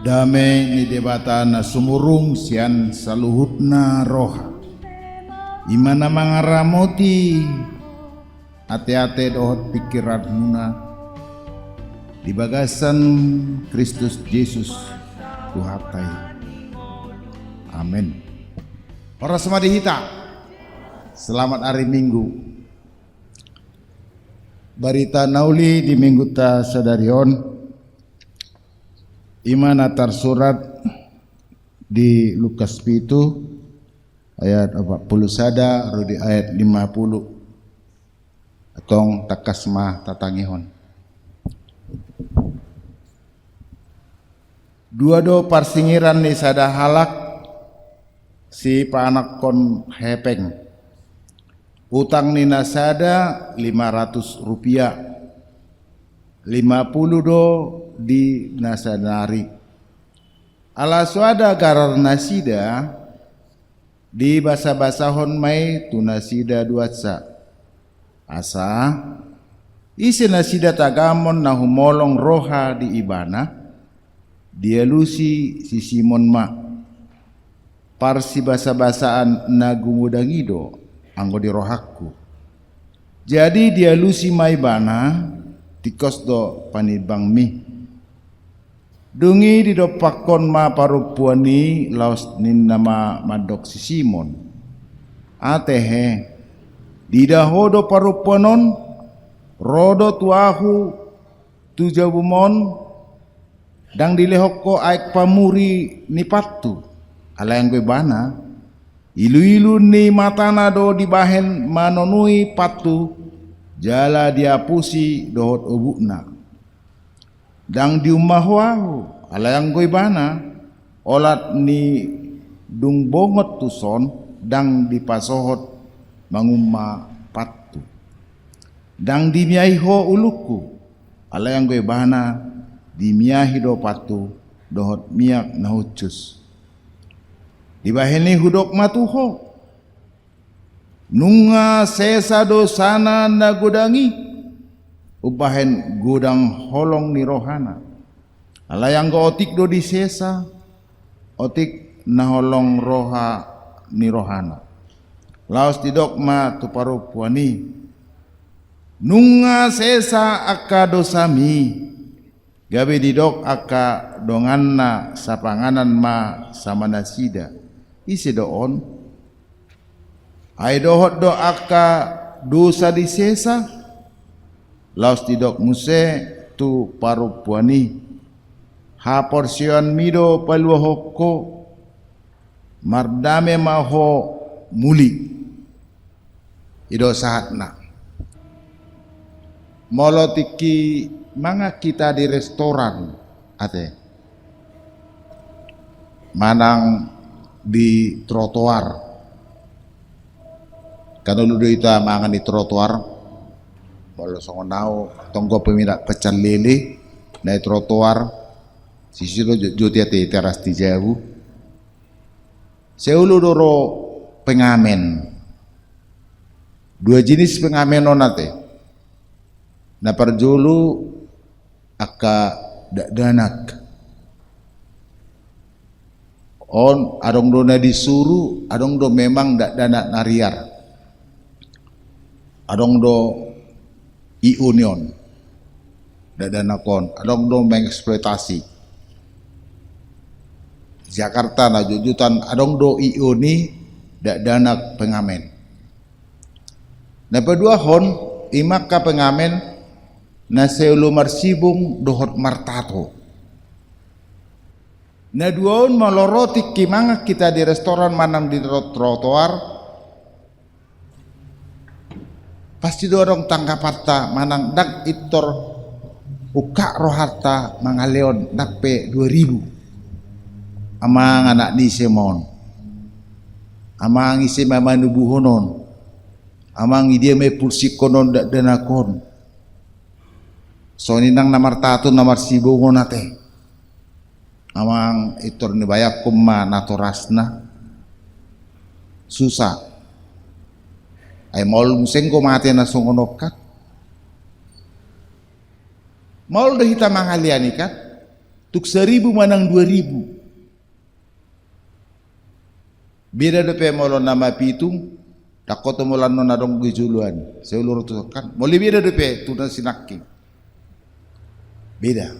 Dame ni debata na sumurung sian saluhutna roha. Imana mangaramoti ate-ate dohot pikiran muna di bagasan Kristus Yesus Tuhatai. Amin. Para semadihita, selamat hari Minggu. Barita nauli di minggu ta sadarion imana tersurat di Lukas 7 ayat 40 sada rudi ayat 50 atong takasma tatangihon. Dua do parsingiran ni sada halak si paanak kon hepeng. Utang ni nasada 500 rupiah. 50 do di nasanari. Ala suada garar nasida di basa-basahon mai tu nasida duatsa. Asa isi nasida tagamon na humolong roha di ibana dielusi si Simon ma parsi basa-basaan na gumudangido anggo di rohakku. Jadi dielusi mai bana tikos do panibang mi. Dungi didopakon ma parupuani laos nin nama madok si Simon. Atehe didahodo parupuanon rodo tuahu tujabumon dang dilehoko aik pamuri ni patu. Ala yang gue bana ilu-ilu ni matana do dibahen manonui patu jala diapusi dohot ubukna. Dang diumahuahu ala yang gue bana olat ni dung bongot tuson dang dipasohot mangumma patu. Dang dimiahiho uluku ala yang gue bana dimiahi do patu dohot miak nahucus. Dibaheni hudok matuho nunga sesa dosana na gudangi ubahen gudang holong ni rohana. Ala yang go otik do di sesa otik na holong roha ni rohana. Laos di dokma tu paru puani nunga sesa aka dosami gabe di dok aka donganna sapanganan ma sama nasida isi doon ai dohot do aka dosa di sesa laos tidok muse tu paru puani ha porsion mido palua hoko mardame maho muli ido sahatna molotiki manga kita di restoran ate manang di trotoar kan lu ita mangan di trotoar bolo songonau tonggo pemirak pecel lele na trotoar sisi lo joti ate teras di jauh seulu doro pengamen dua jenis pengamen onate na parjulu aka danak on adong do na disuruh adong do memang dak dana nariar adong do iunion dak dana kon adong do mengeksploitasi Jakarta na jujutan adong do iuni dak dana pengamen na pedua hon imak ka pengamen na seulu marsibung dohot martato. Na duaun maloroti kimanga kita di restoran manang di trotoar pasti dorong tangkap harta manang dak itor uka roharta mangaleon dakpe 2000 amang anak ni semon amang isi mamanu buhonon amang idia me pulsi konon dak denakon so ninang namar tatu namar sibungon ate amang itor ni bayak kumma natorasna susah ay mol museng ko mate na sungonokat Maul dah kita mangalian ikat tuk 1000 manang 2000. Beda depe molo nama pitung, dakoto molan nona dong gejuluan. Seulur tu kan, moli beda depe tuna sinaki. Beda.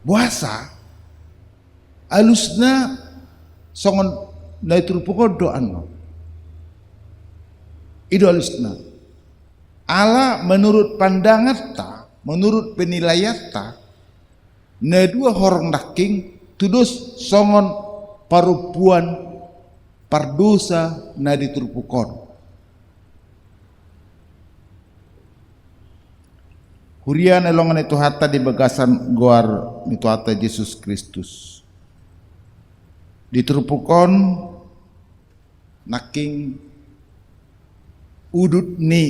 Puasa alusna songon na turpukon doan. Itu alusna. Allah menurut pandangan ta, menurut penilaian ta, na dua horong daking tudus songon parupuan pardosa na diturpukon. Hurian elongan itu hatta di bagasan goar itu hatta Yesus Kristus. Diturpukon naking udut ni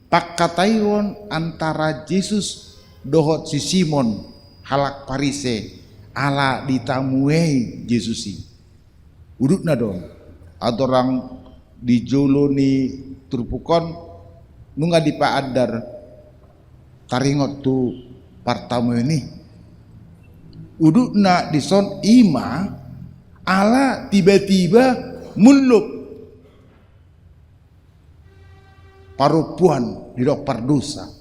pakatairon antara Yesus dohot si Simon halak parise ala ditamuei Yesusi udut na dong adorang dijolo ni turpukon nunga dipaadar taringot tu partamu ini udut na dison ima ala tiba-tiba muluk parupuan didok pardosa.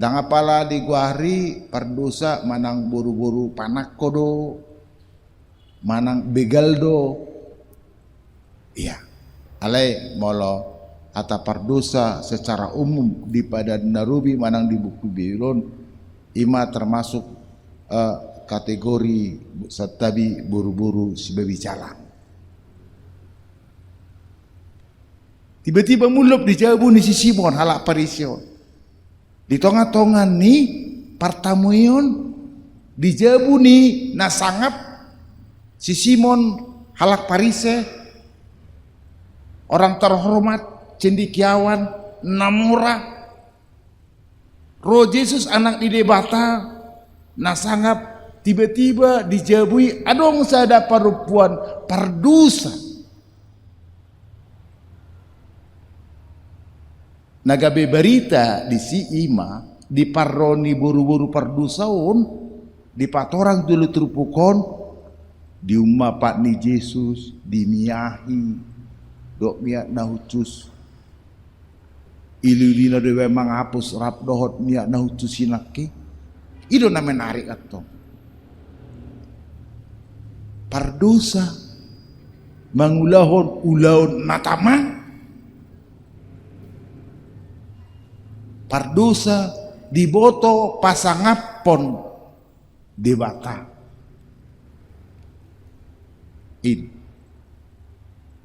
Dan apala di guari pardosa manang buru-buru panak kodo, manang begaldo. Iya, alai molo ata pardosa secara umum di padan narubi manang di buku Babilon ima termasuk kategori satabi buru-buru si bebicara. Tiba-tiba muluk dijabu ni si Simon halak parisyon. Di tengah-tengah ni partamuyon dijabu ni nasangap si Simon halak parise orang terhormat cendikiawan namura roh Yesus anak di debata nasangap tiba-tiba dijabui adong sada parupuan pardusa. Nagabe berita di si ima di parroni buru-buru pardusaun di patorang dulu terpukon di umapak ni Yesus dimiahi dok miak nahucus ililina dewe mangapus rap dohot miak nahucus sinaki itu na menarik atau pardosa mangulahon ulaun natamang pardosa diboto pasangapon debata ini.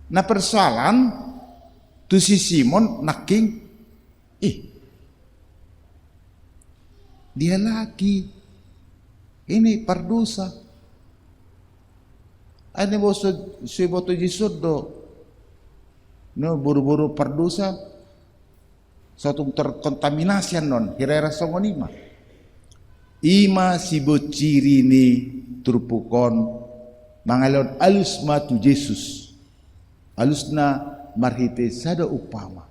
Nah persoalan tu si Simon naking dia lagi ini pardosa. Ane boso si boto Yesus do no buru-buru pardosa suatu terkontaminasi non hirera songonima ima si bociri ni turpukon mangalon alus matu Yesus alusna marhite sada upama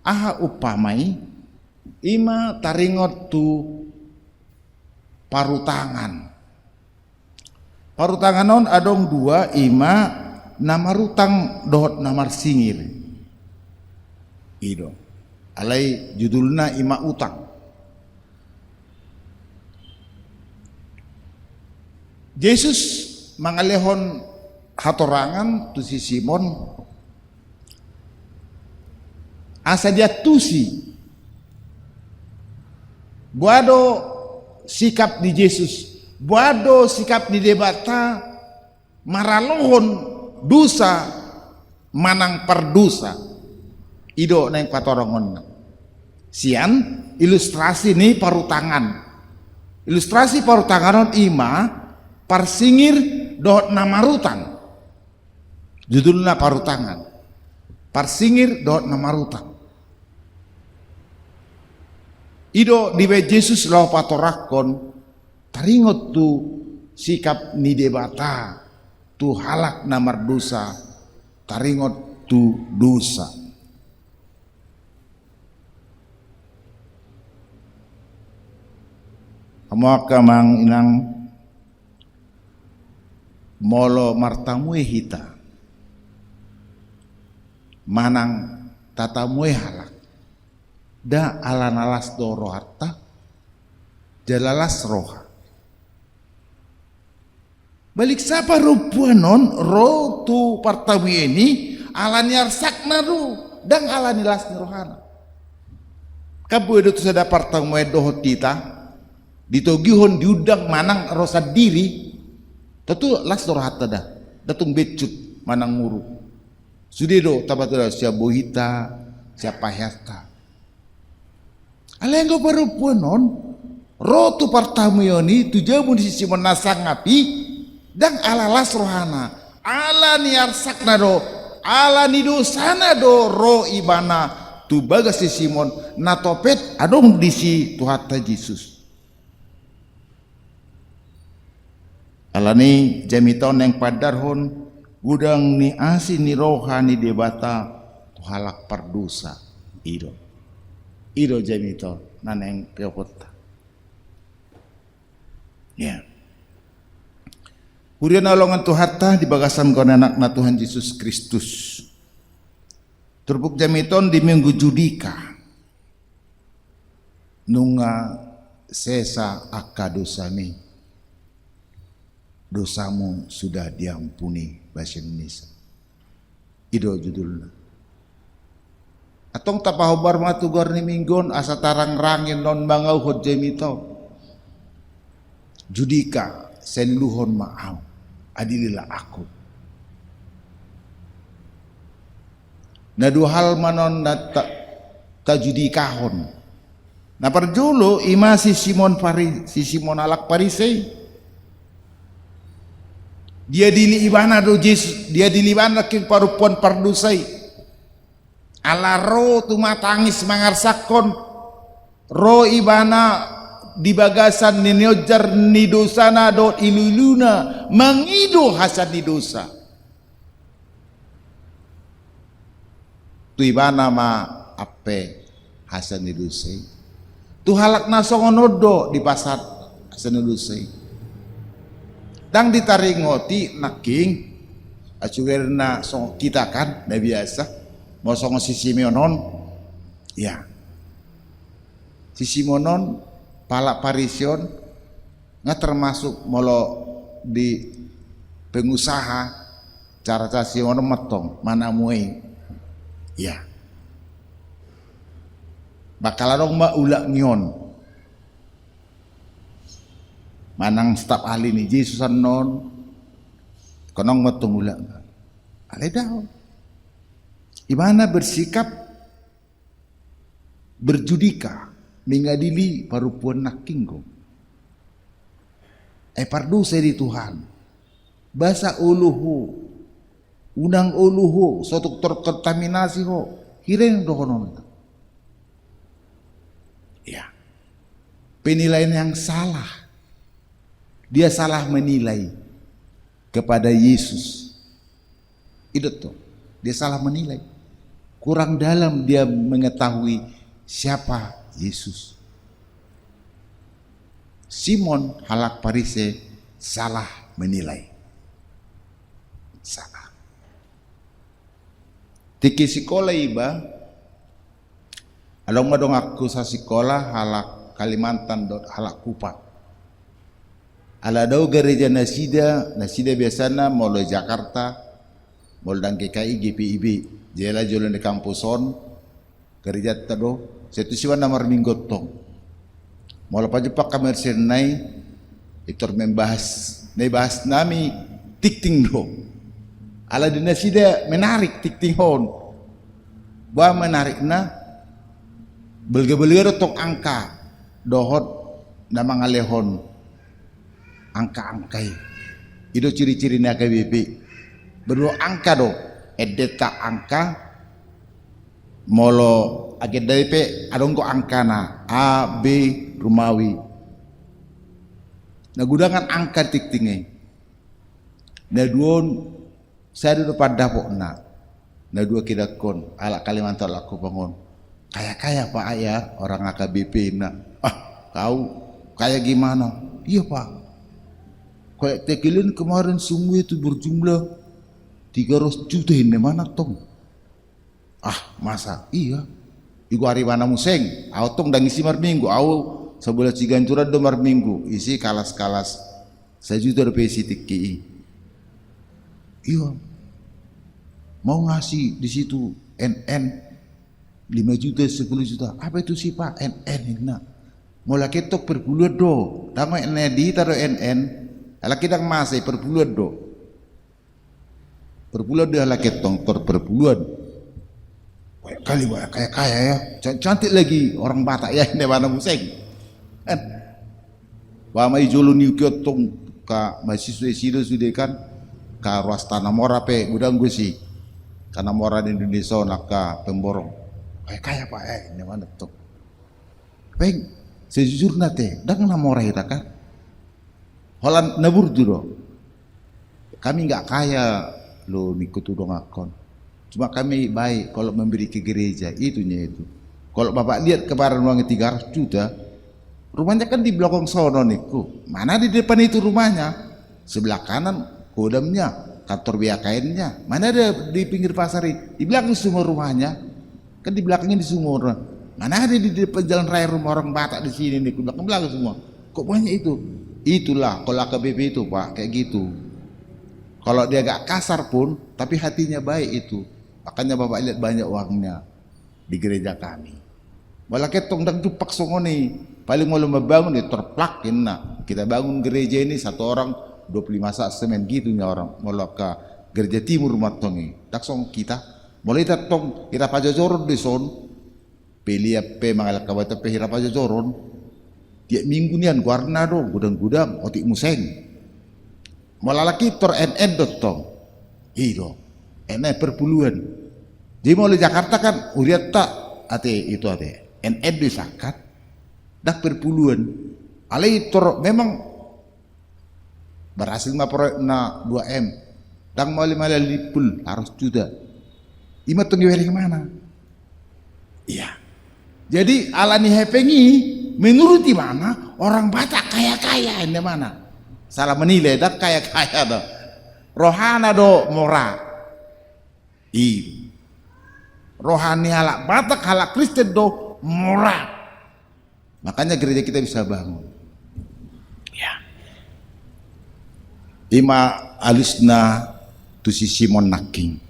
aha upamai ima taringot tu parutangan non adong dua ima namarutang dohot namar singir ido alai judulna ima utang. Yesus mangalehon hatorangan tu si Simon asa dia tusi buado sikap di Yesus buado sikap di debata maralohon dosa manang perdosa ido neng patorongon sian ilustrasi nih parutangan ilustrasi parutanganon ima parsingir dohot namarutang judulna parutangan parsingir dohot namarutang ido diwe Yesus lau patorakon taringot tu sikap ni debata tu halak namar dosa taringot tu dosa Amaka mang inang molo martamue hita manang tatamue halak da alanalas doro harta jalalas roha balik sapa rupuanon ro tu partamue ini alaniar sakna ru dang alanilas rohana kabu edo tu sada partamue doho tita ditogihon diudang manang rosa diri tentu las rohata dah datung becut manang nguru sudedo tabatula siya bohita siya pahyata alenggo parupuanon rotu partamu yoni tujamu di sisi menasang ngapi dan alalas rohana ala niar sakna do ala nido sana do ro ibana tu bagas si Simon natopet adong disi Tuhata Yesus alani jamiton yang padarhon gudang ni asi ni rohani debata halak pardosa ido jamiton naneng keopota ya Hurian nolongan Tuhata di bagasan kon anak na Tuhan Yesus Kristus turbuk jamiton di minggu judika nunga sesa akadosami dosamu sudah diampuni bahasa Indonesia ido judulnya atong tapahobar matugor ni minggon asa tarang rangin non bangau hod jemito judika senluhon maaw adilila aku na dua hal manon na ta judikahon na parjulo ima si Simon alak Parisei dia diliibana do Yesus dia dilibana king parupuan pardusai ala ro tumatangis mangarsakon ro ibana di bagasan ni nyojar ni dosana do iluluna mangido hasan ni dosa tu ibana ma ape hasan ni dosai tu halak nasongonodo di pasar hasan ni dosai dang ditaringoti naking acuger na song kita kan na biasa mau song si Simeonon ya si Simonon pala parision nggak termasuk molo di pengusaha cara Simonon metong mana muai ya bakalarong mbak ulak nyon manang staf ahli ni Yesus non konong metong ulang ale daw imana bersikap berjudika mengadili parupuan nakinggo pardusa di Tuhan basa uluhu unang uluhu suatu terkontaminasi ho hireng dohonon ya penilaian yang salah dia salah menilai kepada Yesus itu tuh dia salah menilai kurang dalam dia mengetahui siapa Yesus Simon halak Parise salah menilai salah tiki sekolah iba along madong aku sa sekolah halak Kalimantan dot halak Kupang ala daw gereja nasida biasana molo Jakarta molo dang KKI GPIB jela jolan di kampuson gereja tado setu siwan namar minggotong molo pajepak kamersen nai itor membahas nami tikting do ala di nasida menarik tikting hon ba menarik na belge-belge tok angka dohot nama ngalehon angka-angkai itu ciri-ciri ni AKBP berdua angka do edeta angka molo AKBP adong ko angka na A B Rumawi nagudangan angka tiktinge na duon saya duduk pada pok na dua kidakon ala Kalimantan laku bangun kaya-kaya pak ayah orang AKBP na kau Kayak gimana? Iya Pak. Kayak tekilin kemarin semua itu berjumlah 300 juta ini mana tong? Ah masa? Iya. Iku hari mana museng? Aku tong dan isi mar minggu. Aku sebelah Ciganjuran do mar minggu. Isi kalas-kalas 1 juta rupiah isi tiki. Iya. Mau ngasih di situ NN 5 juta 10 juta. Apa itu sih Pak? NN ini. Mulai ketok per bulan do. Tama di taruh NN. Ala kita masih per bulan do. Per bulan dia ala ketong per bulan. Kayak kali kayak kaya ya. Cantik lagi orang Batak ya ini mana museng. Kan. Wa mai jolo ni ketong ka mahasiswa sido sudah kan ka ruas tanah mora pe gudang gue sih. Karena mora di Indonesia nak ka pemborong. Kayak kaya Pak ini mana tuh. Peng sejujurnya teh, dah kena mora kita kan. Holan nabur dulu. Kami nggak kaya lo nikut udang akon. Cuma kami baik kalau memberi ke gereja itunya itu. Kalau Bapak lihat kemarin uangnya 300 juta, rumahnya kan di belakang sono niku. Mana di depan itu rumahnya? Sebelah kanan kodamnya, kantor biaya kainnya. Mana ada di pinggir pasar ini? Di belakang semua rumahnya. Kan di belakangnya di sumur. Mana ada di depan jalan raya rumah orang Batak di sini nih, belakang semua. Kok banyak itu? Itulah kalau AKBP itu Pak, kayak gitu. Kalau dia agak kasar pun, tapi hatinya baik itu. Makanya Bapak lihat banyak uangnya di gereja kami. Malah ketong dan tupak songoni. Paling mau membangun dia terplakin nak. Kita bangun gereja ini satu orang 25 sak semen gitunya orang. Malah ke gereja timur matongi. Tak song kita. Mulai tatong kita pajajoron di son. Pelia pe mangalak kabata pe hirap aja joron tiap minggu nian warna do gudang-gudang otik museng malalaki tor NN dotong iyo NN perpuluhan jadi mau di Jakarta kan uriat tak ate itu ate NN disakat dah perpuluhan alai tor memang berhasil ma proyek na 2M dang mau 5 lipul harus juta ima tunggu dari mana iya. Jadi alani hepengi menurut di mana orang Batak kaya-kaya ini mana? Salah menilai dah kaya-kaya dah. Rohana do mora. Rohani halak Batak halak Kristen do mora. Makanya gereja kita bisa bangun. Ya. Ima alisna tu si Simon Naking.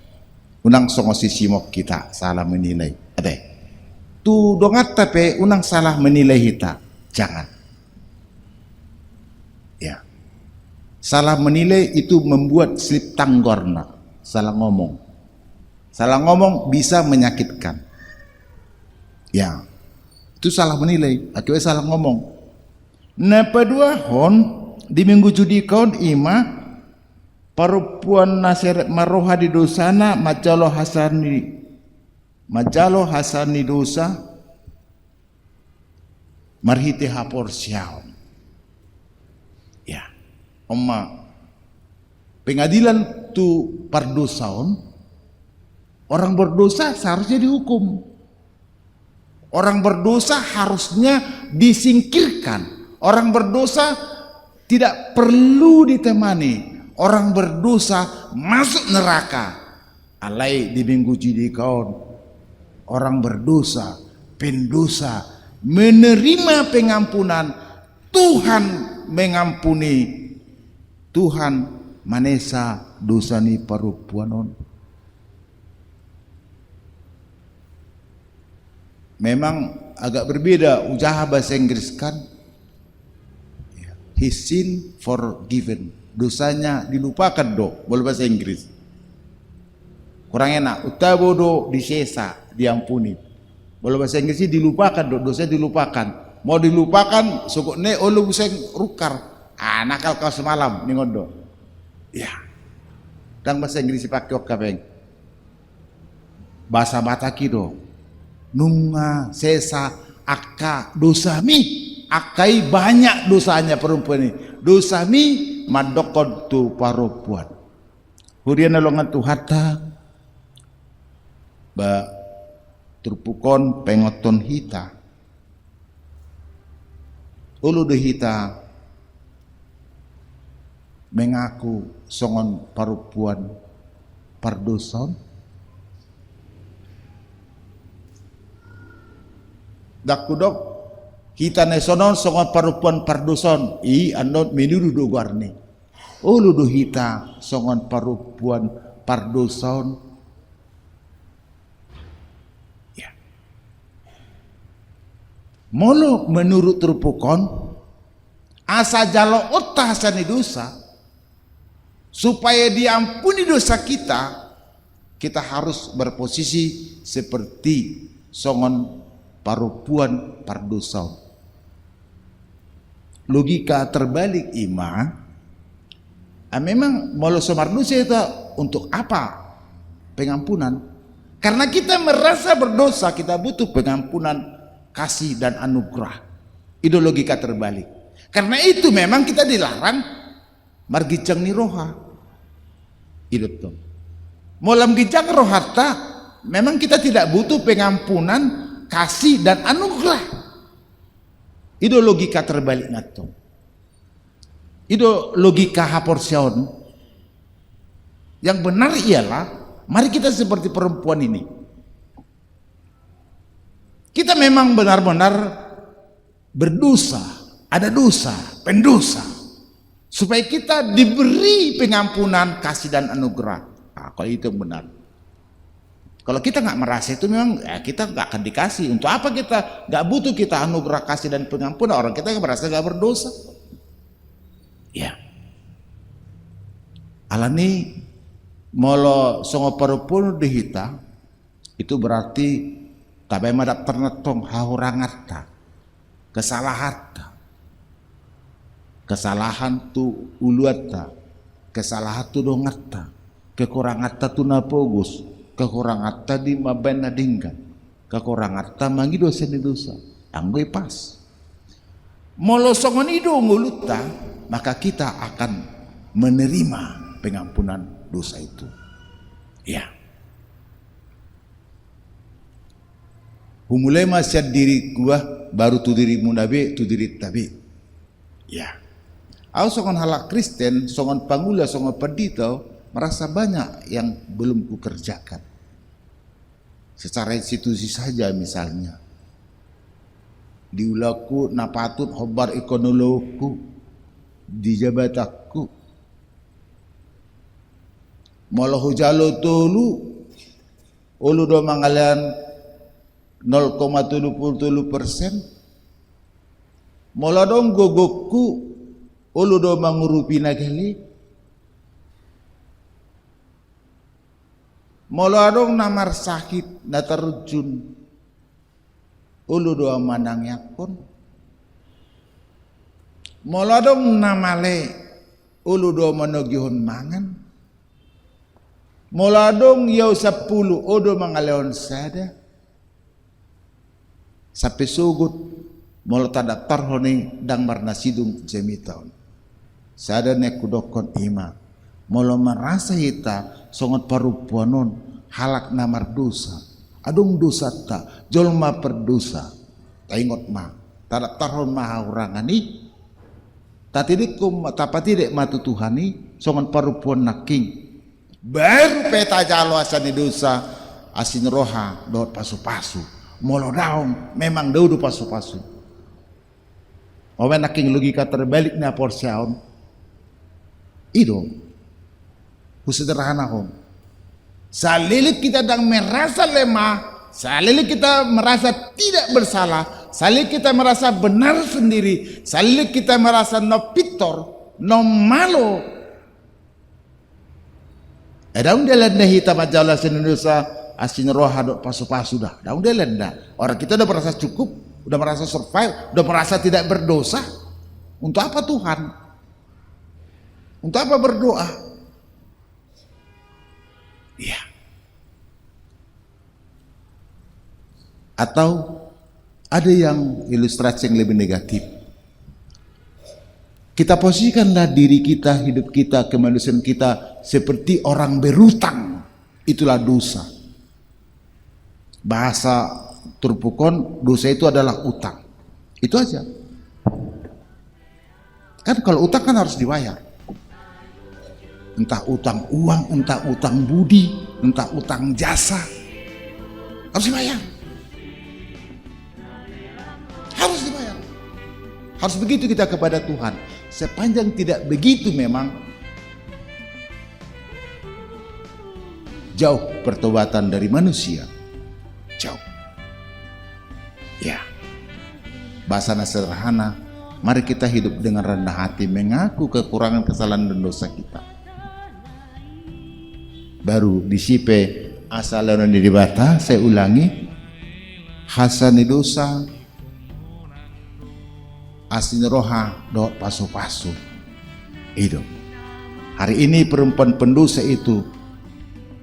Unang songo si Simok kita salah menilai. Ada. Tu dongat tapi unang salah menilai kita, jangan. Ya, salah menilai itu membuat slip tanggorna, salah ngomong bisa menyakitkan. Ya, itu salah menilai, akibat salah ngomong. Napa dua hon di minggu judi kaun ima perempuan nasirat maroha di dosana Majalo hasani dosa marhite hapor siaon. Ya, pengadilan tu pardosaon orang berdosa seharusnya dihukum. Orang berdosa harusnya disingkirkan. Orang berdosa tidak perlu ditemani. Orang berdosa masuk neraka. Alai di minggu jidi kaon. Orang berdosa, pendosa, menerima pengampunan, Tuhan mengampuni. Tuhan manesa dosani parupuanon. Memang agak berbeda ucaha bahasa Inggris kan. His sin forgiven. Dosanya dilupakan do, boleh bahasa Inggris. Kurang enak, utabodo disesa, diampuni. Boleh bahasa Inggrisnya dilupakan, dosa dilupakan. Mau dilupakan, sukuk ne olu buseng rukar. Ah, nakal kau semalam, nih ngondo. Ya. Dan bahasa Inggris pakai kapeng. Bahasa Bataki do. Nunga, sesa, akka, dosami. Akai banyak dosanya perempuan ini. Dosami madokod tu perempuan. Hurian nolongan tu hatta. Ba terpukon pengoton hita ulu dehita mengaku songon parupuan pardoson dakudok kita nesonon songon parupuan pardoson I andon menuru dogarne ulu dehita songon parupuan pardoson ya molo menurut terpukon asa jalo otak hasani dosa supaya diampuni dosa kita harus berposisi seperti songon parupuan pardoson. Logika terbalik memang molo somar dosa itu untuk apa pengampunan? Karena kita merasa berdosa, kita butuh pengampunan, kasih dan anugerah. Itu logika terbalik. Karena itu memang kita dilarang margijang ni roha. Itu tuh. Molam gijang rohata, memang kita tidak butuh pengampunan, kasih dan anugerah. Itu logika terbalik ngato. Itu logika haporsion. Yang benar ialah mari kita seperti perempuan ini. Kita memang benar-benar berdosa, ada dosa, pendosa. Supaya kita diberi pengampunan, kasih dan anugerah. Nah, kalau itu benar. Kalau kita nggak merasa itu memang kita nggak akan dikasih. Untuk apa kita nggak butuh kita anugerah, kasih dan pengampunan orang kita yang merasa nggak berdosa. Ya. Alani molo songo parupun dihita itu berarti tabai madak ternetong haurangatta kesalahan tu uluatta kesalahan tu dongatta kekurangatta tu napogus kekurangatta di mabena dinggan kekurangatta mangi dosa ni dosa anggoy pas molo songon ido ngulutta maka kita akan menerima pengampunan dosa itu. Ya. Humulai masyad diri gua baru tu dirimu nabi tu diri tabi. Ya. Aku songon halak Kristen, songon pangula, songon pendito merasa banyak yang belum kukerjakan. Secara institusi saja misalnya. Diulaku napatut hobar ekonoloku di jabatakku molo hujalo tulu ulu do mangalian 0,77% molo dong gogokku ulu do mangurupi nagali molo dong namar sakit na terjun ulu do manang yakon moladong namale ulu do manogihon mangan moladong yaw 10 odo mangaleon sada sampai sugut molo tada tarhoni dang marna sidung jemitaon sada ne kudokon ima molo merasa hita songot parupuanon halak namar dosa adung dosa ta jolma perdosa taingot ma tada tarhon ma urangani tatidikum tapatidek matu Tuhani songon parupuan naking baru peta jalo asani dosa asin roha dot pasu-pasu molo daun memang daudu pasu-pasu owen naking logika terbalik na porsiaon ido sederhana hom salilit kita dang merasa lemah salilit kita merasa tidak bersalah salik kita merasa benar sendiri, salik kita merasa no pitor, no malo. Daun delenda hita majala Indonesia asin roha dok pasu-pasu dah. Daun delenda. Orang kita udah merasa cukup, udah merasa survive, udah merasa tidak berdosa. Untuk apa Tuhan? Untuk apa berdoa? Iya. Atau ada yang ilustrasi yang lebih negatif. Kita posisikanlah diri kita, hidup kita, kemanusiaan kita seperti orang berutang. Itulah dosa. Bahasa Turpukon, dosa itu adalah utang. Itu aja. Kan kalau utang kan harus dibayar. Entah utang uang, entah utang budi, entah utang jasa, harus dibayar. Harus dibayar. Harus begitu kita kepada Tuhan. Sepanjang tidak begitu memang jauh pertobatan dari manusia. Jauh. Ya. Bahasanya sederhana, mari kita hidup dengan rendah hati, mengaku kekurangan, kesalahan dan dosa kita. Baru disipe asalnya dibata, saya ulangi, hasani dosa, asin roha, doa pasu-pasu, hidup. Hari ini perempuan pendosa itu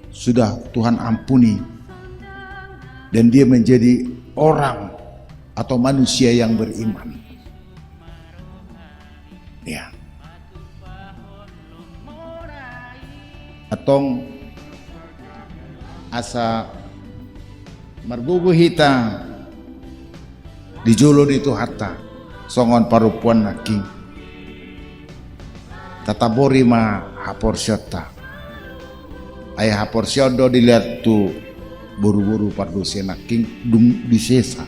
sudah Tuhan ampuni, dan dia menjadi orang atau manusia yang beriman. Ya. Atong asa margugu hita dijolo itu hatta songon parupuan naking tatabori ma haporsyota ayah haporsyodo dilihat tu buru-buru pardusi naking dung disesa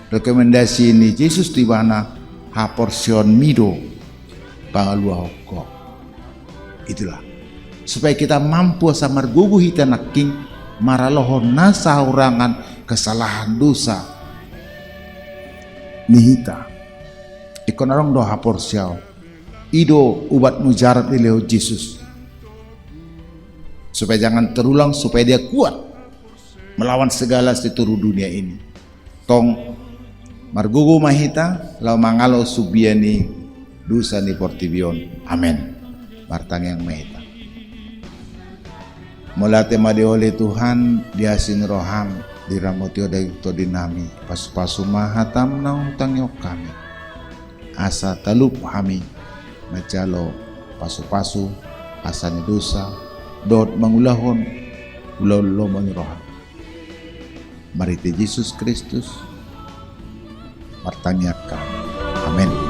rekomendasi ini Yesus di mana haporsyon mido pangalua hoko. Itulah supaya kita mampu samar gugu hita naking maralohon nasa urangan kesalahan dosa nihita ikon arong do haporsyao ido ubat mujarab di leo Yesus supaya jangan terulang, supaya dia kuat melawan segala seluruh dunia ini. Tong margugu mahita lau mangalo subiani dosa ni portibion. Amen. Martang yang mahita mulate madi oleh Tuhan diasin roham diramotio dari to dinami pas-pasu mahatam na utang yok kami asa talup hami macalo pasu-pasu asa ni dosa dot mangulahon ulau-ulau mengiroham marite Yesus Kristus martanya kami. Amin.